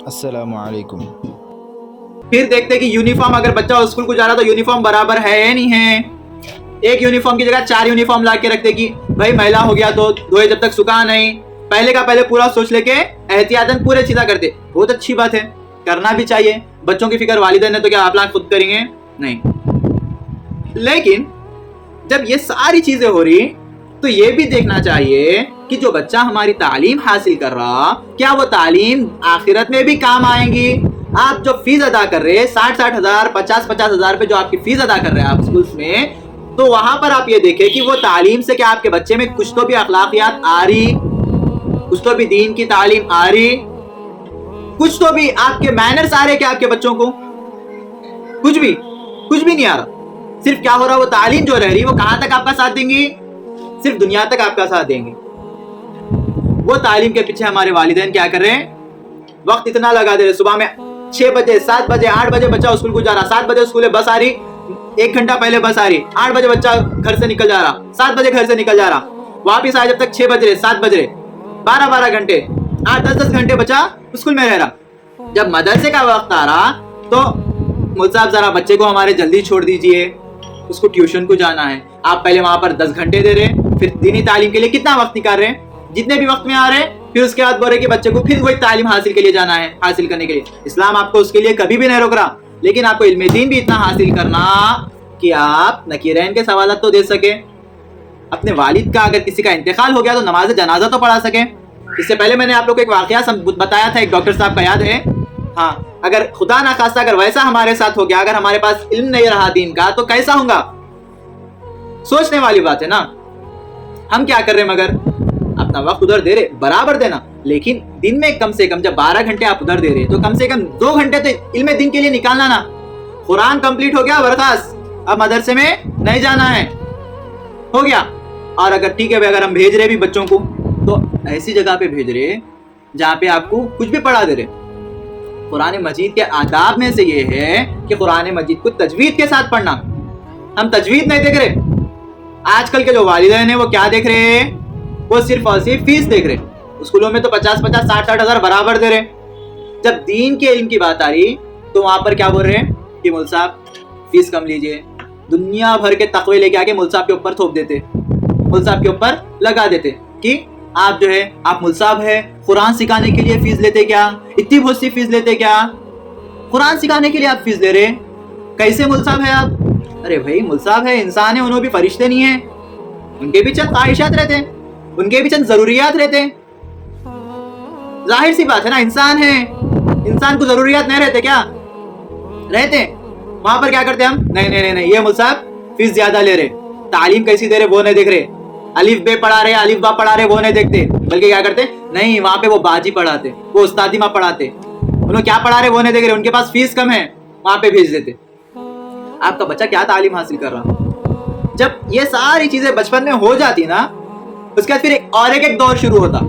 السلام علیکم۔ پھر دیکھتے کہ یونیفارم اگر بچہ اسکول کو جا رہا تو یونیفارم برابر ہے یا نہیں ہے. ایک یونیفارم کی جگہ 4 یونیفارم لا کے رکھتے کہ بھائی میلا ہو گیا تو دھوئے جب تک سکھا نہیں. پہلے کا پہلے پورا سوچ لے کے احتیاطاً پورے چیزیں کرتے. بہت اچھی بات ہے، کرنا بھی چاہیے. بچوں کی فکر والدین نے تو کیا آپ خود کریں گے؟ نہیں. لیکن جب یہ ساری چیزیں ہو رہی تو یہ بھی دیکھنا چاہیے کہ جو بچہ ہماری تعلیم حاصل کر رہا کیا وہ تعلیم آخرت میں بھی کام آئیں گی. آپ جو فیس ادا کر رہے 60 ہزار 50 ہزار پہ جو آپ کی فیس ادا کر رہے ہیں آپ اسکولس میں، تو وہاں پر آپ یہ دیکھیں کہ وہ تعلیم سے کیا آپ کے بچے میں کچھ تو بھی اخلاقیات آ رہی، کچھ تو بھی دین کی تعلیم آ رہی، کچھ تو بھی آپ کے مینرز آ رہے کیا آپ کے بچوں کو؟ کچھ بھی نہیں آ رہا. صرف کیا ہو رہا وہ تعلیم جو رہ رہی وہ کہاں تک آپ کا ساتھ دیں گی؟ صرف دنیا تک آپ کا ساتھ دیں گے. وہ تعلیم کے پیچھے ہمارے والدین کیا کر رہے ہیں؟ وقت اتنا لگا دے رہے. صبح میں 6 بجے 7 بجے 8 بجے بچہ اسکول کو جا رہا، 7 بجے اسکول بس آ رہی، 1 گھنٹہ پہلے بس آ رہی، 8 بجے بچہ گھر سے نکل جا رہا، 7 بجے گھر سے نکل جا رہا، واپس آئے جب تک 6 بج رہے 7 بج رہے، 12 گھنٹے 8-10 گھنٹے بچہ اسکول میں رہ رہا. جب مدرسے کا وقت آ رہا تو مول صاحب ذرا بچے کو ہمارے جلدی چھوڑ دیجئے، اس کو ٹیوشن کو جانا ہے. آپ پہلے وہاں پر 10 گھنٹے دے رہے، پھر دینی تعلیم کے لیے کتنا وقت نکال رہے ہیں؟ جتنے بھی وقت میں آ رہے ہیں، پھر اس کے بعد بول رہے کہ بچے کو پھر وہی تعلیم حاصل کے لیے جانا ہے. حاصل کرنے کے لیے اسلام آپ کو اس کے لیے کبھی بھی نہیں روک رہا، لیکن آپ کو علم دین بھی اتنا حاصل کرنا کہ آپ نکیرین کے سوالات تو دے سکے. اپنے والد کا اگر کسی کا انتقال ہو گیا تو نماز جنازہ تو پڑھا سکے. اس سے پہلے میں نے آپ لوگ کو ایک واقعہ بتایا تھا، ایک ڈاکٹر صاحب کا یاد ہے؟ ہاں، اگر خدا نخواستہ اگر ویسا ہمارے ساتھ ہو گیا، اگر ہمارے پاس علم نہیں رہا دین کا تو کیسا ہوگا؟ سوچنے والی بات ہے نا. ہم کیا کر رہے ہیں؟ مگر اپنا وقت ادھر دے رہے، برابر دینا، لیکن دن میں کم سے کم جب 12 گھنٹے آپ ادھر دے رہے تو کم سے کم 2 گھنٹے تو علم دین کے لیے نکالنا نا. قرآن کمپلیٹ ہو گیا برخاست، اب مدرسے میں نہیں جانا ہے، ہو گیا. اور اگر ٹھیک ہے اگر ہم بھیج رہے بھی بچوں کو تو ایسی جگہ پہ بھیج رہے جہاں پہ آپ کو کچھ بھی پڑھا دے رہے. قرآن مجید کے آداب میں سے یہ ہے کہ قرآن مجید کو تجوید کے ساتھ پڑھنا. ہم تجوید نہیں دیکھ رہے. آج کل کے جو والدین ہیں وہ کیا دیکھ رہے ہیں؟ وہ صرف اور صرف فیس دیکھ رہے. اسکولوں میں تو 50 ہزار برابر دے رہے. جب دین کے علم کی بات آ رہی تو وہاں پر کیا بول رہے ہیں کہ مول صاحب فیس کم لیجئے. دنیا بھر کے تقوی لے کے آ کے مول صاحب کے اوپر تھوپ دیتے، مول صاحب کے اوپر لگا دیتے کہ آپ جو ہے آپ مول صاحب ہے، قرآن سکھانے کے لیے فیس لیتے کیا؟ اتنی بہت سی فیس لیتے کیا؟ قرآن سکھانے کے لیے آپ فیس لے رہے، کیسے مول صاحب ہے آپ؟ ارے بھائی مول صاحب ہے، انسان ہے، انہوں بھی فرشتے نہیں ہیں، ان کے بھی چند خواہشات رہتے ہیں، ان کے بھی چند ضروریات رہتے ہیں. ظاہر سی بات ہے نا، انسان ہے، انسان کو ضروریات نہیں رہتے کیا؟ رہتے. وہاں پر کیا کرتے ہم؟ نہیں یہ مول صاحب فیس زیادہ لے رہے، تعلیم کیسی دے رہے وہ نہیں دیکھ رہے، الف بے پڑھا رہے الف با پڑھا رہے وہ نہیں دیکھتے، بلکہ کیا کرتے؟ نہیں وہاں پہ وہ باجی پڑھاتے، وہ استادی ماں پڑھاتے، انہوں کیا پڑھا رہے وہ نہیں دیکھ رہے، ان کے پاس فیس کم ہے وہاں پہ بھیج دیتے. آپ کا بچہ کیا تعلیم حاصل کر رہا؟ جب یہ ساری چیزیں بچپن میں ہو جاتی نا، اس کے بعد پھر ایک دور شروع ہوتا.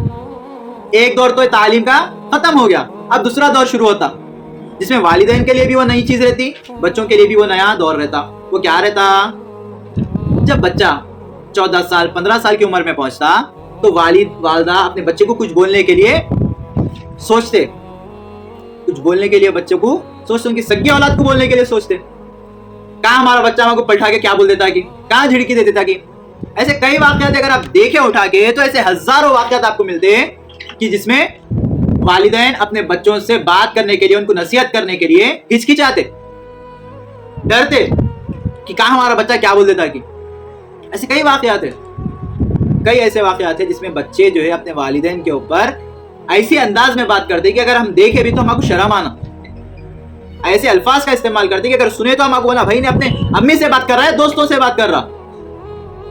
ایک دور تو تعلیم کا ختم ہو گیا، اب دوسرا دور شروع ہوتا جس میں والدین کے لیے بھی وہ نئی چیز رہتی، بچوں کے لیے بھی وہ نیا دور رہتا. وہ کیا رہتا؟ جب بچہ 14 سال 15 سال کی عمر میں پہنچتا تو والد والدہ اپنے بچے کو کچھ بولنے کے لیے سوچتے، کچھ بولنے کے لیے بچے کو سوچتے، ان کی سگی اولاد کو بولنے کے لیے سوچتے. کہاں ہمارا بچہ ہم کو پلٹا کے کیا بول دیتا کہ کہاں جھڑکی دے دیتا کہ. ایسے کئی واقعات اگر آپ دیکھیں اٹھا کے تو ایسے ہزاروں واقعات آپ کو ملتے ہیں کہ جس میں والدین اپنے بچوں سے بات کرنے کے لیے، ان کو نصیحت کرنے کے لیے ہچکچاتے، ڈرتے کہ کہاں ہمارا بچہ کیا بول دیتا کہ. ایسے کئی واقعات ہیں، کئی ایسے واقعات ہیں جس میں بچے جو ہے اپنے والدین کے اوپر ایسی انداز میں بات کرتے کہ اگر ہم دیکھیں بھی تو ہم کو شرم آنا. ایسے الفاظ کا استعمال کرتے کہ اگر سنے تو ہم کو بولا بھائی نے اپنے امی سے بات کر رہا ہے، دوستوں سے بات کر رہا،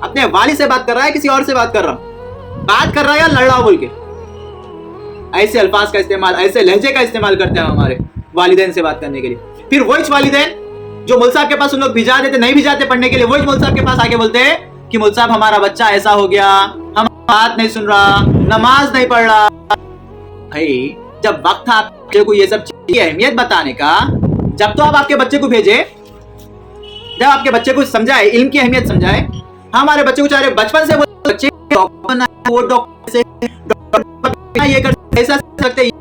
اپنے والد سے بات کر رہا ہے، کسی اور سے بات کر رہا ہے یا لڑ رہا بول کے. ایسے الفاظ کا استعمال، ایسے لہجے کا استعمال کرتے ہیں ہمارے والدین سے بات کرنے کے لیے. پھر وہی والدین جو مول صاحب کے پاس ان لوگ بھیجا دیتے، نہیں بھیجاتے پڑھنے کے لیے، وہی مول صاحب کے پاس آ کے بولتے ہیں کہ مول صاحب ہمارا بچہ ایسا ہو گیا، ہم بات نہیں سن رہا، نماز نہیں پڑھ رہا. بھائی جب وقت تھا آپ بچے کو یہ سب چیز کی اہمیت بتانے کا، جب تو آپ کے بچے کو بھیجے، جب آپ کے بچے کو سمجھائے، علم کی اہمیت سمجھائے. ہمارے بچے کو چاہ رہے بچپن سے بچے یہ کر ایسا سکتے،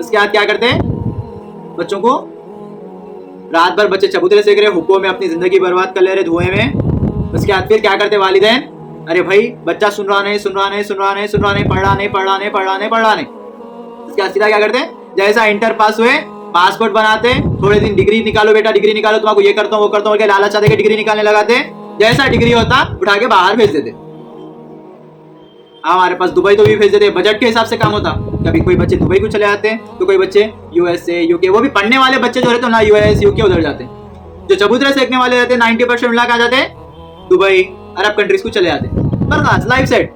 اس کے بعد کیا کرتے ہیں بچوں کو رات بھر بچے چبوترے سیکھ رہے حکم میں اپنی زندگی برباد کر لے رہے دھوئے میں. اس کے بعد پھر کیا کرتے والدین ارے بھائی بچہ سن رہا نہیں پڑھ رہا نہیں. اس کے بعد سیدھا کیا کرتے جیسا انٹر پاس ہوئے پاسپورٹ بناتے تھوڑے دن ڈگری نکالو بیٹا ڈگری نکالو تم کو یہ کرتا ہوں وہ کرتا ہوں لالچ آتے کہ ڈگری نکالنے لگاتے جیسا ڈگری ہوتا اٹھا کے باہر بھیج دیتے. ہمارے پاس دبئی تو بھی بھیج دیتے بجٹ کے حساب سے کام ہوتا. کبھی کوئی بچے دبئی کو چلے جاتے تو کوئی بچے یو ایس اے یو کے وہ بھی پڑھنے والے بچے جو رہتے نا یو ایس یو کے ادھر جاتے. جو چبوترے سیکھنے والے رہتے 90% ملا کے جاتے دبئی عرب کنٹریز کو چلے جاتے بس لائف سیٹ.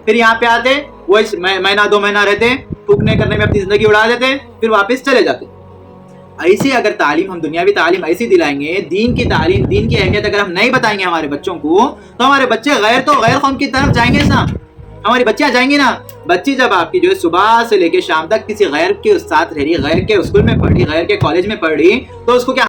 پھر یہاں پہ آتے وہ مہینہ 2 مہینہ رہتے پھوکنے کرنے میں اپنی زندگی اڑا دیتے پھر واپس چلے جاتے. ایسی اگر تعلیم ہم دنیاوی تعلیم ایسی دلائیں گے دین کی تعلیم دین کی اہمیت اگر ہم نہیں بتائیں گے ہمارے بچوں کو تو ہمارے بچے غیر قوم کی طرف جائیں گے نا. ہماری بچیاں جائیں گی نا. بچی جب آپ کی جو ہے صبح سے لے کے شام تک کسی غیر کے ساتھ رہ رہی غیر کے اسکول میں پڑھ رہی غیر کے کالج میں پڑھ رہی تو اس کو کیا